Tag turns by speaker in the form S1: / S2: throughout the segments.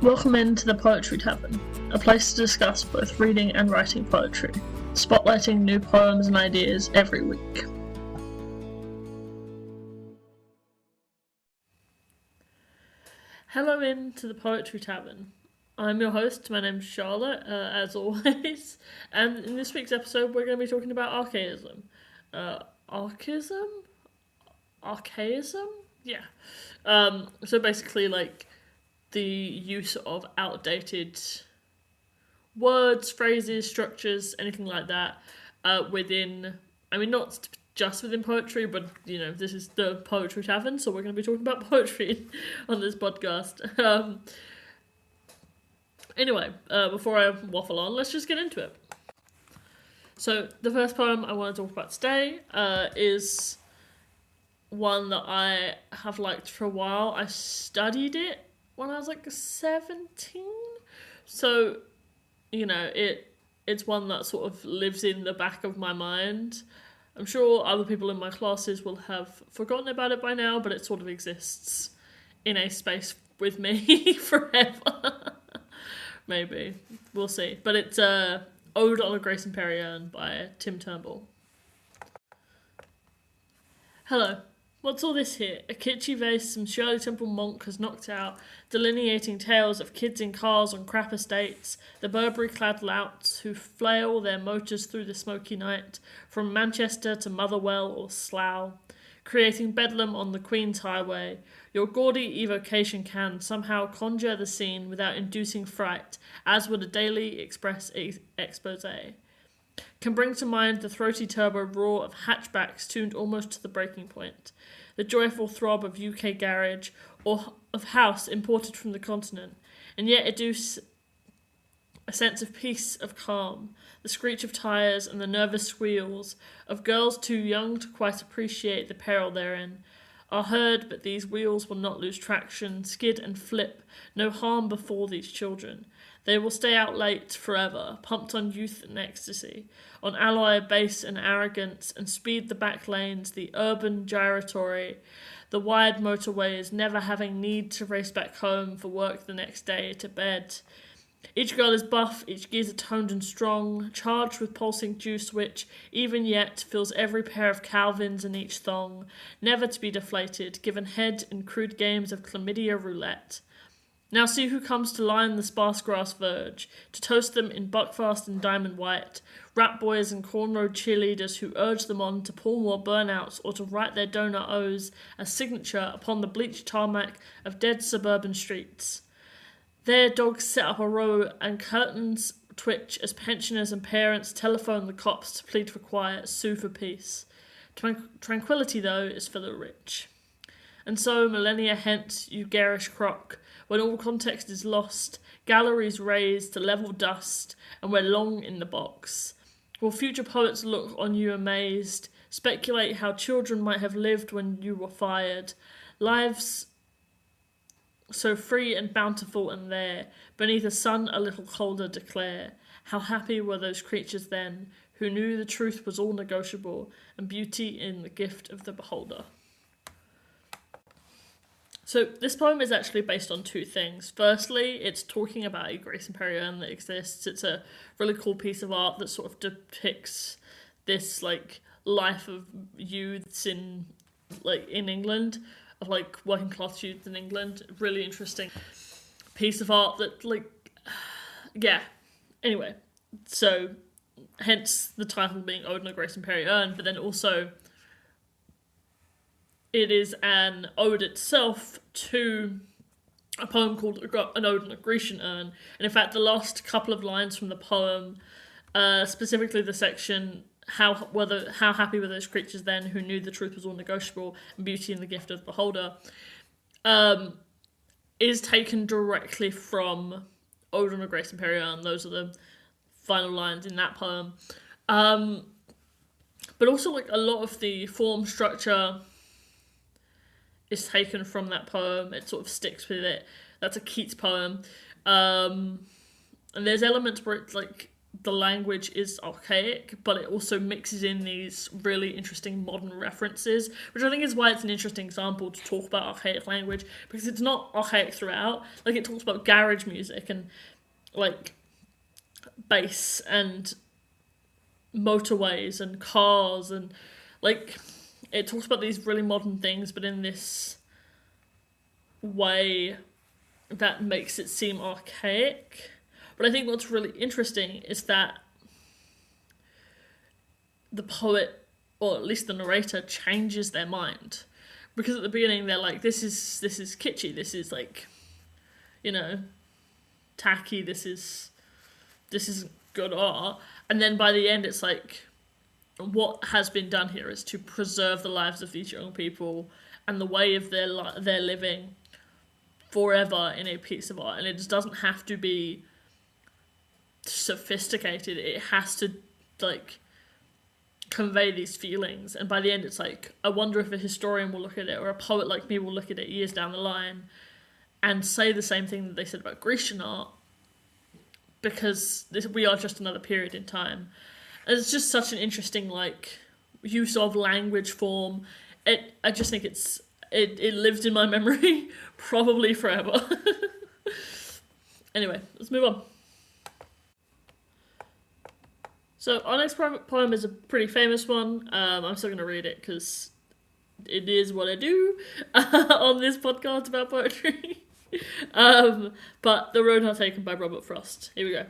S1: Welcome into the Poetry Tavern, a place to discuss both reading and writing poetry, spotlighting new poems and ideas every week. Hello into the Poetry Tavern. I'm your host, my name's Charlotte, as always, and in this week's episode we're going to be talking about Archaism. Archaism? Yeah. So basically, like, the use of outdated words, phrases, structures, anything like that, within, I mean, not just within poetry, but, you know, this is the Poetry Tavern, so we're going to be talking about poetry on this podcast. Anyway, before I waffle on, let's just get into it. So, the first poem I want to talk about today is one that I have liked for a while. I studied it when I was like 17, so, you know, it's one that sort of lives in the back of my mind. I'm sure other people in my classes will have forgotten about it by now, but it sort of exists in a space with me forever. Maybe. We'll see. But it's Ode on a Grace and Perry Urn by Tim Turnball. Hello. What's all this here? A kitschy vase some Shirley Temple monk has knocked out, delineating tales of kids in cars on crap estates, the Burberry-clad louts who flail their motors through the smoky night, from Manchester to Motherwell or Slough, creating bedlam on the Queen's Highway. Your gaudy evocation can somehow conjure the scene without inducing fright, as would a Daily Express expose. Can bring to mind the throaty turbo roar of hatchbacks tuned almost to the breaking point, the joyful throb of UK garage or of house imported from the continent, and yet educe a sense of peace, of calm, the screech of tyres and the nervous squeals of girls too young to quite appreciate the peril therein, are heard, but these wheels will not lose traction, skid and flip, no harm befall these children. They will stay out late forever, pumped on youth and ecstasy, on alloy base and arrogance, and speed the back lanes, the urban gyratory, the wide motorways, never having need to race back home for work the next day, to bed. Each girl is buff, each geezer toned and strong, charged with pulsing juice which, even yet, fills every pair of Calvins in each thong, never to be deflated, given head in crude games of chlamydia roulette. Now see who comes to line the sparse grass verge, to toast them in buckfast and diamond white, rat boys and cornrowed cheerleaders who urge them on to pull more burnouts or to write their donor O's as signature upon the bleached tarmac of dead suburban streets. There dogs set up a row and curtains twitch as pensioners and parents telephone the cops to plead for quiet, sue for peace. Tranquility, though, is for the rich. And so, millennia hence, you garish crock, when all context is lost, galleries raised to level dust, and we're long in the box. Will future poets look on you amazed, speculate how children might have lived when you were fired, lives so free and bountiful and there, beneath a sun a little colder declare, how happy were those creatures then, who knew the truth was all negotiable, and beauty in the gift of the beholder. So this poem is actually based on two things. Firstly, it's talking about a Grace and Perry urn that exists. It's a really cool piece of art that sort of depicts this, like, life of youths in England, of, like, working class youths in England. Really interesting piece of art that, like, yeah. Anyway, so hence the title being Ode on a Grace and Perry Urn, but then also it is an ode itself to a poem called An Ode on a Grecian Urn. And in fact, the last couple of lines from the poem, specifically the section, how happy were those creatures then who knew the truth was all negotiable and beauty in the gift of the beholder, is taken directly from Ode on a Grace and Perry Urn. Those are the final lines in that poem. But also, like, a lot of the form structure is taken from that poem. It sort of sticks with it. That's a Keats poem. And there's elements where it's like the language is archaic, but it also mixes in these really interesting modern references, which I think is why it's an interesting example to talk about archaic language, because it's not archaic throughout. Like, it talks about garage music and, like, bass and motorways and cars and, like, it talks about these really modern things, but in this way that makes it seem archaic. But I think what's really interesting is that the poet, or at least the narrator, changes their mind. Because at the beginning they're like, this is kitschy, this is like, you know, tacky, this is good art. And then by the end it's like, what has been done here is to preserve the lives of these young people and the way of their living forever in a piece of art. And it just doesn't have to be sophisticated, it has to, like, convey these feelings. And by the end it's like, I wonder if a historian will look at it, or a poet like me will look at it years down the line and say the same thing that they said about Grecian art, because we are just another period in time. And it's just such an interesting, like, use of language form. I just think it lived in my memory probably forever. Anyway, let's move on. So our next poem is a pretty famous one. I'm still going to read it because it is what I do on this podcast about poetry. But The Road Not Taken by Robert Frost. Here we go.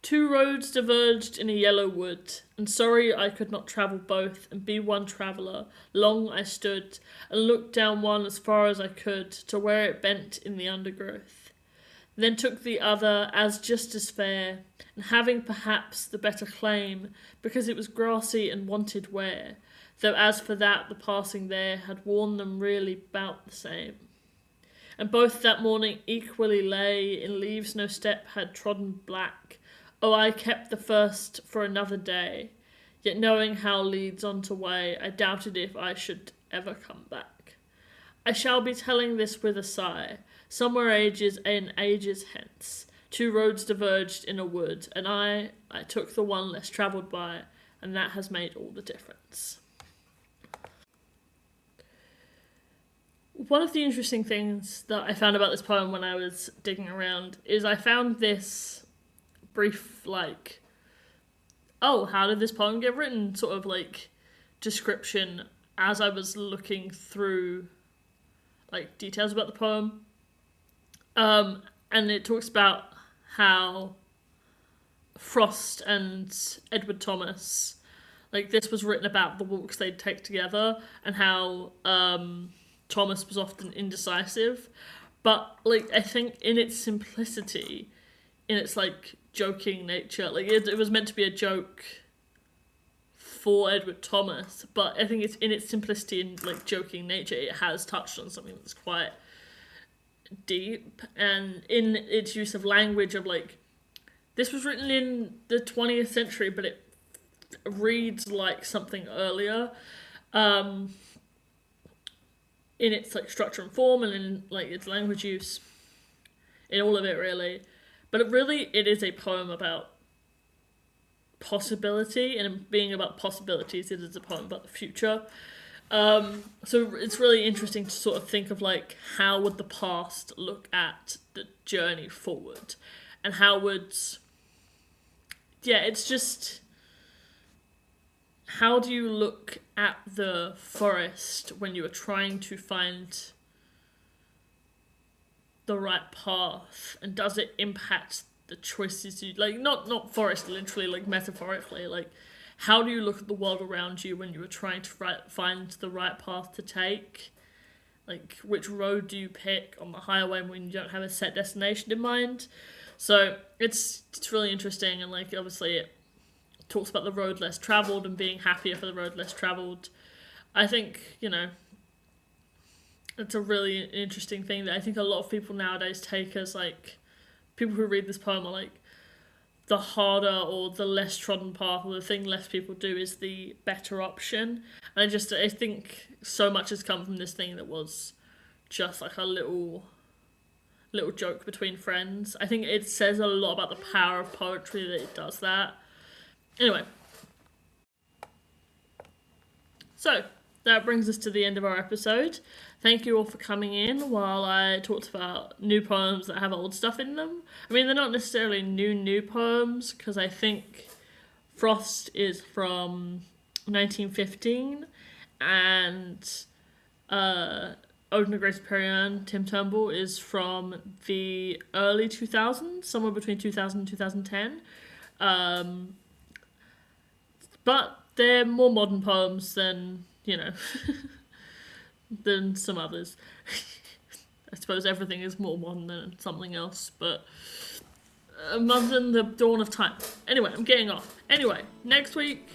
S1: Two roads diverged in a yellow wood, and sorry I could not travel both and be one traveller. Long I stood and looked down one as far as I could to where it bent in the undergrowth. Then took the other as just as fair, and having perhaps the better claim, because it was grassy and wanted wear, though as for that the passing there had worn them really bout the same. And both that morning equally lay in leaves no step had trodden black. Oh, I kept the first for another day, yet knowing how leads on to way, I doubted if I should ever come back. I shall be telling this with a sigh. Somewhere ages and ages hence, two roads diverged in a wood, and I took the one less travelled by, and that has made all the difference. One of the interesting things that I found about this poem when I was digging around is I found this brief, like, oh, how did this poem get written, sort of, like, description as I was looking through, like, details about the poem. And it talks about how Frost and Edward Thomas, like, this was written about the walks they'd take together, and how Thomas was often indecisive. But, like, I think in its simplicity, in its, like, joking nature, like, it was meant to be a joke for Edward Thomas, but I think it's in its simplicity and, like, joking nature, it has touched on something that's quite deep, and in its use of language of, like, this was written in the 20th century, but it reads like something earlier, in its, like, structure and form, and in, like, its language use, in all of it, really. But it is a poem about possibility, and being about possibilities, it is a poem about the future. So it's really interesting to sort of think of, like, how would the past look at the journey forward, and how would, it's just, how do you look at the forest when you are trying to find the right path, and does it impact the choices you, like, not forest literally, like, metaphorically, like, how do you look at the world around you when you are trying to find the right path to take? Like, which road do you pick on the highway when you don't have a set destination in mind? So it's really interesting, and, like, obviously it talks about the road less travelled and being happier for the road less travelled. I think, you know, it's a really interesting thing that I think a lot of people nowadays take as, like, people who read this poem are like, the harder or the less trodden path, or the thing less people do, is the better option. And I think so much has come from this thing that was just like a little little joke between friends. I think it says a lot about the power of poetry that it does that. Anyway. So, that brings us to the end of our episode. Thank you all for coming in while I talked about new poems that have old stuff in them. I mean, they're not necessarily new poems, because I think Frost is from 1915, and Ode and Grace Perian, Tim Turnball, is from the early 2000s, somewhere between 2000 and 2010. But they're more modern poems than, than some others. I suppose everything is more modern than something else, but other than the dawn of time. Anyway, I'm getting off. Anyway, next week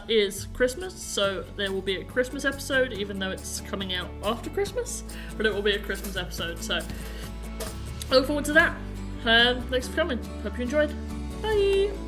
S1: is Christmas, so there will be a Christmas episode, even though it's coming out after Christmas, but it will be a Christmas episode, so I look forward to that. Thanks for coming. Hope you enjoyed. Bye!